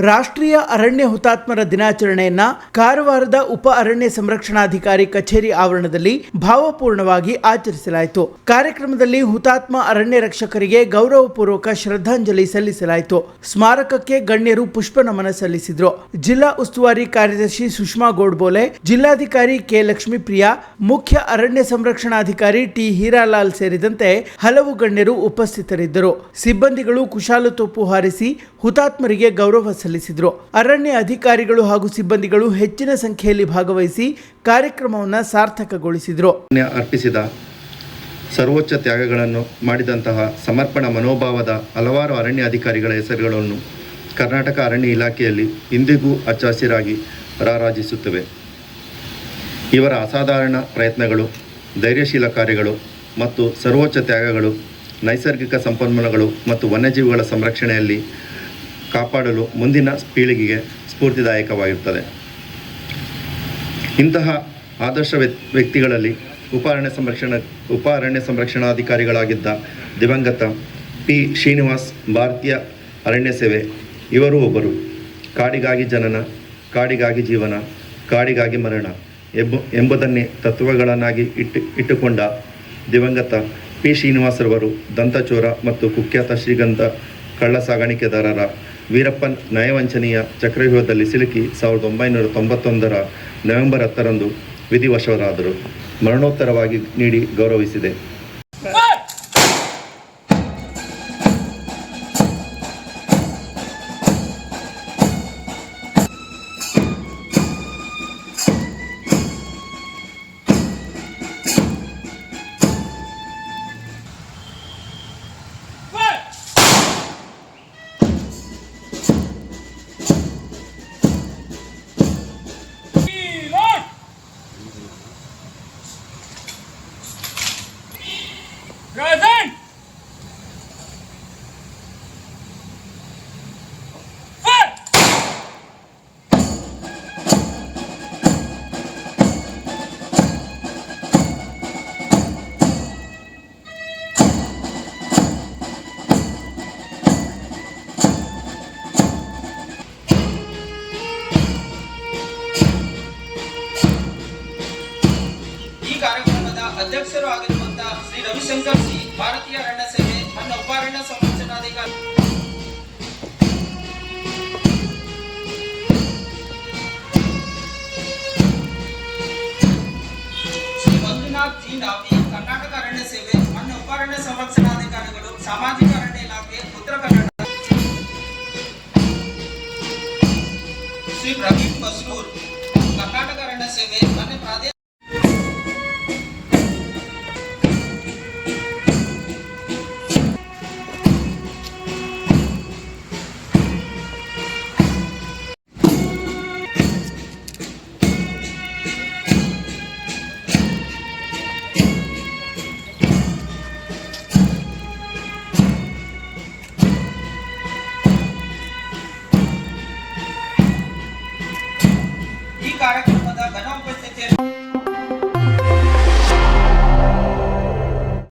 ರಾಷ್ಟ್ರೀಯ ಅರಣ್ಯ ಹುತಾತ್ಮರ ದಿನಾಚರಣೆಯನ್ನ ಕಾರವಾರದ ಉಪ ಅರಣ್ಯ ಸಂರಕ್ಷಣಾಧಿಕಾರಿ ಕಚೇರಿ ಆವರಣದಲ್ಲಿ ಭಾವಪೂರ್ಣವಾಗಿ ಆಚರಿಸಲಾಯಿತು. ಕಾರ್ಯಕ್ರಮದಲ್ಲಿ ಹುತಾತ್ಮ ಅರಣ್ಯ ರಕ್ಷಕರಿಗೆ ಗೌರವಪೂರ್ವಕ ಶ್ರದ್ಧಾಂಜಲಿ ಸಲ್ಲಿಸಲಾಯಿತು. ಸ್ಮಾರಕಕ್ಕೆ ಗಣ್ಯರು ಪುಷ್ಪ ನಮನ ಸಲ್ಲಿಸಿದರು. ಜಿಲ್ಲಾ ಉಸ್ತುವಾರಿ ಕಾರ್ಯದರ್ಶಿ ಸುಷ್ಮಾ ಗೋಡ್ಬೋಲೆ, ಜಿಲ್ಲಾಧಿಕಾರಿ ಕೆ ಲಕ್ಷ್ಮೀಪ್ರಿಯಾ, ಮುಖ್ಯ ಅರಣ್ಯ ಸಂರಕ್ಷಣಾಧಿಕಾರಿ ಟಿ ಹೀರಾಲಾಲ್ ಸೇರಿದಂತೆ ಹಲವು ಗಣ್ಯರು ಉಪಸ್ಥಿತರಿದ್ದರು. ಸಿಬ್ಬಂದಿಗಳು ಕುಶಾಲತೋಪು ಹಾರಿಸಿ ಹುತಾತ್ಮರಿಗೆ ಗೌರವ ಸಲ್ಲಿಸಿದರು. ಅರಣ್ಯ ಅಧಿಕಾರಿಗಳು ಹಾಗೂ ಸಿಬ್ಬಂದಿಗಳು ಹೆಚ್ಚಿನ ಸಂಖ್ಯೆಯಲ್ಲಿ ಭಾಗವಹಿಸಿ ಕಾರ್ಯಕ್ರಮವನ್ನು ಸಾರ್ಥಕಗೊಳಿಸಿದರು. ಅರ್ಪಿಸಿದ ಸರ್ವೋಚ್ಚ ತ್ಯಾಗಗಳನ್ನು ಮಾಡಿದಂತಹ ಸಮರ್ಪಣಾ ಮನೋಭಾವದ ಹಲವಾರು ಅರಣ್ಯ ಅಧಿಕಾರಿಗಳ ಹೆಸರುಗಳನ್ನು ಕರ್ನಾಟಕ ಅರಣ್ಯ ಇಲಾಖೆಯಲ್ಲಿ ಇಂದಿಗೂ ಹಚ್ಚ ಹಸಿರಾಗಿ ರಾರಾಜಿಸುತ್ತವೆ. ಇವರ ಅಸಾಧಾರಣ ಪ್ರಯತ್ನಗಳು, ಧೈರ್ಯಶೀಲ ಕಾರ್ಯಗಳು ಮತ್ತು ಸರ್ವೋಚ್ಚ ತ್ಯಾಗಗಳು ನೈಸರ್ಗಿಕ ಸಂಪನ್ಮೂಲಗಳು ಮತ್ತು ವನ್ಯಜೀವಿಗಳ ಸಂರಕ್ಷಣೆಯಲ್ಲಿ ಕಾಪಾಡಲು ಮುಂದಿನ ಪೀಳಿಗೆಗೆ ಸ್ಫೂರ್ತಿದಾಯಕವಾಗಿರುತ್ತದೆ. ಇಂತಹ ಆದರ್ಶ ವ್ಯಕ್ತಿಗಳಲ್ಲಿ ಉಪ ಅರಣ್ಯ ಸಂರಕ್ಷಣಾಧಿಕಾರಿಗಳಾಗಿದ್ದ ದಿವಂಗತ ಪಿ ಶ್ರೀನಿವಾಸ್, ಭಾರತೀಯ ಅರಣ್ಯ ಸೇವೆ ಇವರು ಒಬ್ಬರು. ಕಾಡಿಗಾಗಿ ಜನನ, ಕಾಡಿಗಾಗಿ ಜೀವನ, ಕಾಡಿಗಾಗಿ ಮರಣ ಎಂಬುದನ್ನೇ ತತ್ವಗಳನ್ನಾಗಿ ಇಟ್ಟುಕೊಂಡ ದಿವಂಗತ ಪಿ ಶ್ರೀನಿವಾಸರವರು ದಂತಚೋರ ಮತ್ತು ಕುಖ್ಯಾತ ಶ್ರೀಗಂಧ ಕಳ್ಳ ಸಾಗಾಣಿಕೆದಾರರ ವೀರಪ್ಪನ್ ನಯವಂಚನೆಯ ಚಕ್ರವ್ಯೂಹದಲ್ಲಿ ಸಿಲುಕಿ 1991 ನವೆಂಬರ್ 10 ವಿಧಿವಶರಾದರು. ಮರಣೋತ್ತರವಾಗಿ ನೀಡಿ ಗೌರವಿಸಿದೆ. Present! ಈ ಕಾರ್ಯಕ್ರಮದ ಅಧ್ಯಕ್ಷರು ಆಗಿರುವಂತಹ ಶ್ರೀ ರವಿಶಂಕರ್ ಸಿ, ಭಾರತೀಯ ಅರಣ್ಯ ಸೇವೆ ನನ್ನ ಉಪ ಅರಣ್ಯ ಸಂರಕ್ಷಣಾಧಿಕಾರಿ ಶ್ರೀ ಮಂಜುನಾಥ್ ಜಿ ನಾವಿ, ಕರ್ನಾಟಕ ಅರಣ್ಯ ಸೇವೆ ನನ್ನ ಉಪ ಅರಣ್ಯ ಸಂರಕ್ಷಣಾಧಿಕಾರಿಗಳು, ಸಾಮಾಜಿಕ ಅರಣ್ಯ ಇಲಾಖೆ ಉತ್ತರ ಕನ್ನಡ ಶ್ರೀ ಪ್ರದೀಪ್ ಮಸ್ರೂರ್, ಕರ್ನಾಟಕ ಅರಣ್ಯ ಸೇವೆ ನನ್ನ ಪ್ರಾದೇಶಿಕ ಕಾರ್ಯಕ್ರಮ